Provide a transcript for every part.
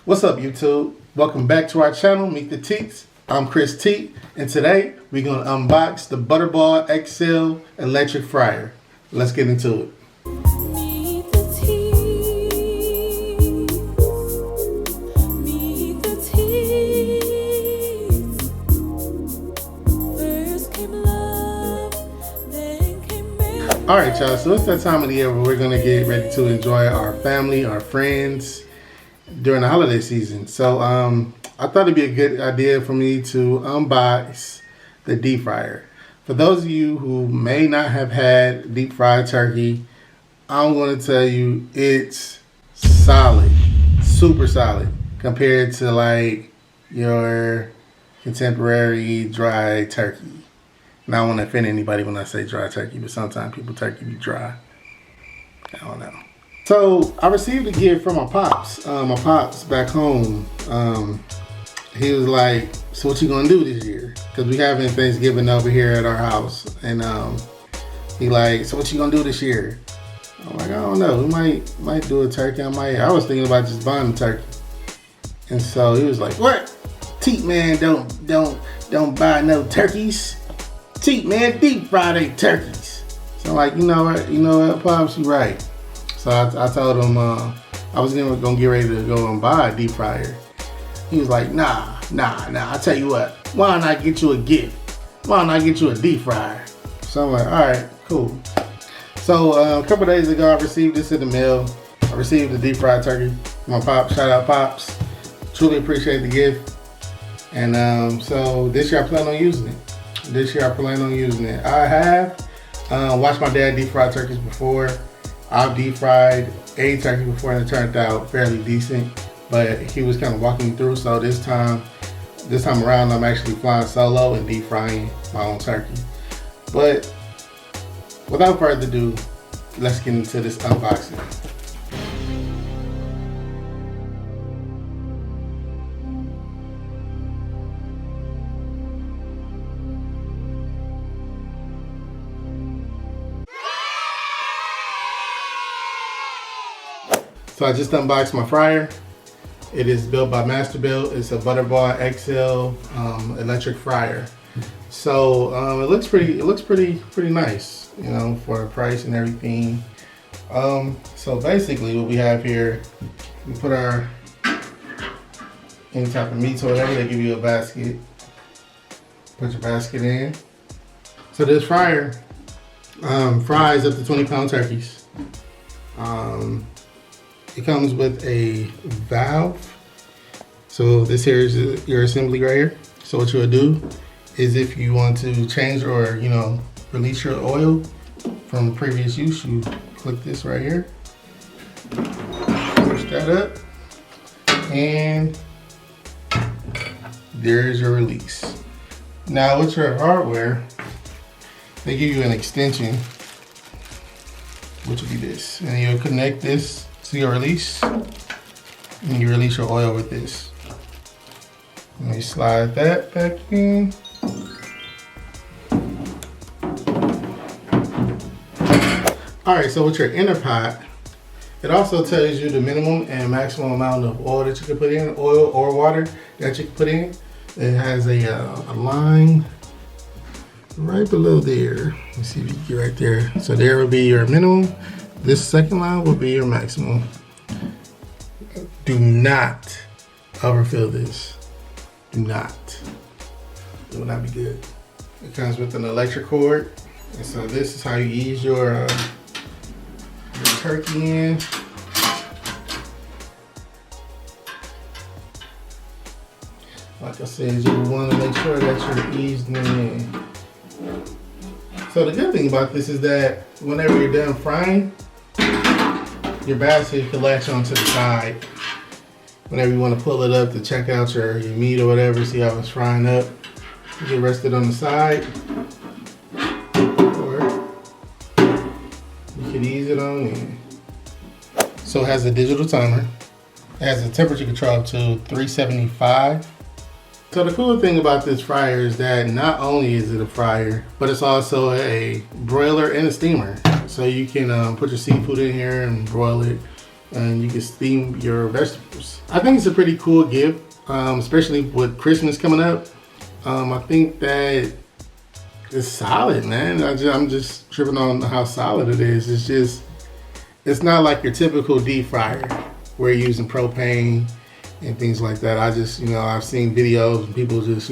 What's up, YouTube? Welcome back to our channel, Meet the Teats. I'm Chris Teat, and today we're going to unbox the Butterball XL electric fryer. Let's get into it. Meet the Teats. Meet the Teats. First came love, then came marriage. Alright, y'all, so it's that time of the year where we're going to get ready to enjoy our family, our friends, during the holiday season. So I thought it'd be a good idea for me to unbox the deep fryer. For those of you who may not have had deep fried turkey, I'm going to tell you it's solid, super solid compared to like your contemporary dry turkey. Now, I don't want to offend anybody when I say dry turkey, but sometimes people turkey be dry. I don't know. So I received a gift from my pops. My pops back home. He was like, "So what you gonna do this year?" Because we having Thanksgiving over here at our house, and he like, "So what you gonna do this year?" I'm like, "I don't know. We might do a turkey. I was thinking about just buying a turkey." And so he was like, "What? Teat man, don't buy no turkeys. Teat man, deep fry they turkeys." So I'm like, you know what, pops, you right. So I told him I was gonna get ready to go and buy a deep fryer. He was like, nah. I tell you what, why don't I get you a gift? Why don't I get you a deep fryer? So I'm like, all right, cool. So a couple days ago, I received this in the mail. I received the deep fried turkey. My pops, shout out pops. Truly appreciate the gift. And so this year I plan on using it. I have watched my dad deep fry turkeys before. I've deep fried a turkey before and it turned out fairly decent, but he was kind of walking me through. So this time around, I'm actually flying solo and deep frying my own turkey. But without further ado, let's get into this unboxing. So I just unboxed my fryer. It is built by Masterbuilt. It's a Butterball XL electric fryer. So it looks pretty nice, you know, for the price and everything. So basically, what we have here, we put our any type of meats or whatever. They give you a basket. Put your basket in. So this fryer fries up to 20-pound turkeys. It comes with a valve. So this here is your assembly right here. So what you'll do is if you want to change or, you know, release your oil from previous use, you click this right here. Push that up. And there's your release. Now with your hardware, they give you an extension, which will be this. And you'll connect this to your release, and you release your oil with this. Let me slide that back in. Alright, so with your inner pot, it also tells you the minimum and maximum amount of oil that you can put in, oil or water that you can put in. It has a line right below there. Let me see if you can get right there. So there will be your minimum. This second line will be your maximum. Do not overfill this. Do not. It will not be good. It comes with an electric cord. And so this is how you ease your turkey in. Like I said, you want to make sure that you're easing it in. So the good thing about this is that whenever you're done frying, your basket can latch onto the side. Whenever you want to pull it up to check out your meat or whatever, see how it's frying up, you can rest it on the side. Or you can ease it on in. So it has a digital timer. It has a temperature control up to 375. So the cool thing about this fryer is that not only is it a fryer, but it's also a broiler and a steamer. So you can put your seafood in here and broil it. and you can steam your vegetables. I think it's a pretty cool gift, especially with Christmas coming up. I think that it's solid, man. I'm just tripping on how solid it is. It's not like your typical deep fryer where you're using propane and things like that. I've seen videos of people just,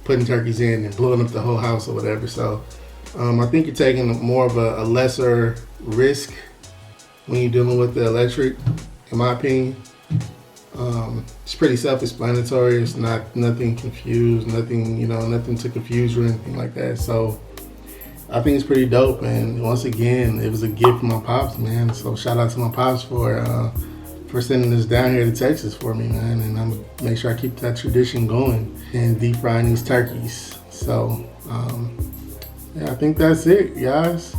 putting turkeys in and blowing up the whole house or whatever. So I think you're taking more of a lesser risk when you're dealing with the electric, in my opinion. It's pretty self-explanatory. It's nothing confused, nothing to confuse or anything like that. So I think it's pretty dope. And once again, it was a gift from my pops, man. So shout out to my pops for sending this down here to Texas for me, man. And I'm gonna make sure I keep that tradition going and deep frying these turkeys. So I think that's it, guys.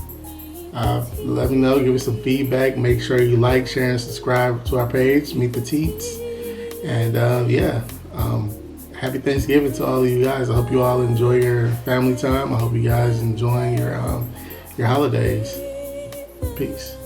Let me know, give us some feedback. Make sure you like, share, and subscribe to our page, Meet the Teats. And happy Thanksgiving to all of you guys. I hope you all enjoy your family time. I hope you guys enjoying your holidays. Peace.